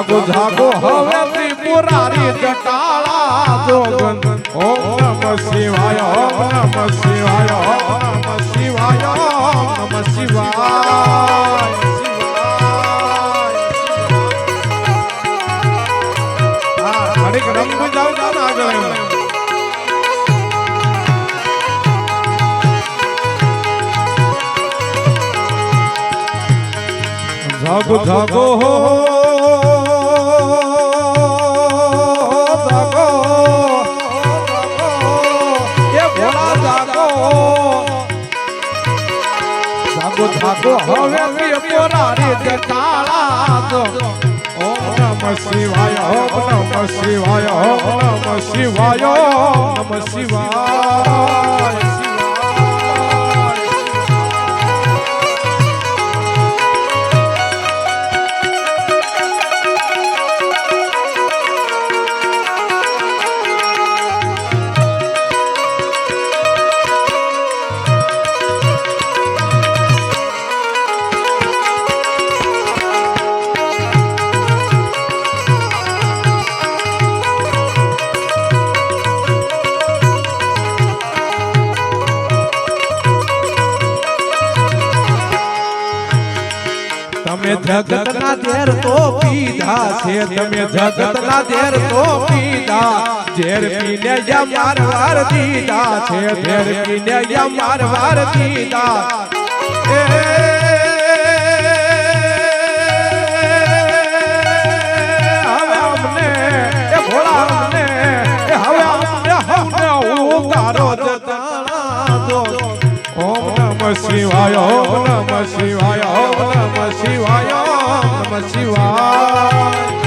જાગો જાગો હવે ત્રિપુરારી જટાળા જોગન ઓમ નમઃ શિવાય ઓમ નમઃ શિવાય ઓમ નમઃ શિવાય ઓમ નમઃ શિવાય ઘડીક રંગ જાવ ના આગળ જાગો જાગો હો જાગો એ ભોળા જાગો જાગો જાગો હવે ત્રિપુરારી જટાળા જો ઓમ નમઃ શિવાય ઓમ નમઃ શિવાય ઓમ નમઃ શિવાય ઓમ નમઃ શિવાય તમે જગતના ઝેર તો પીધા છે તમે જગતના ઝેર તો પીધા ઝેર પીને યા મારવાર દીધા છે ઝેર પીને યા મારવાર દીધા એ હવે અમને એ ભોળા અમને એ હવે અમને ઉતારો જટાળા જો ઓમ નમઃ શિવાય ઓમ નમઃ શિવાય ઓમ નમઃ શિવાય ઓમ નમઃ શિવાય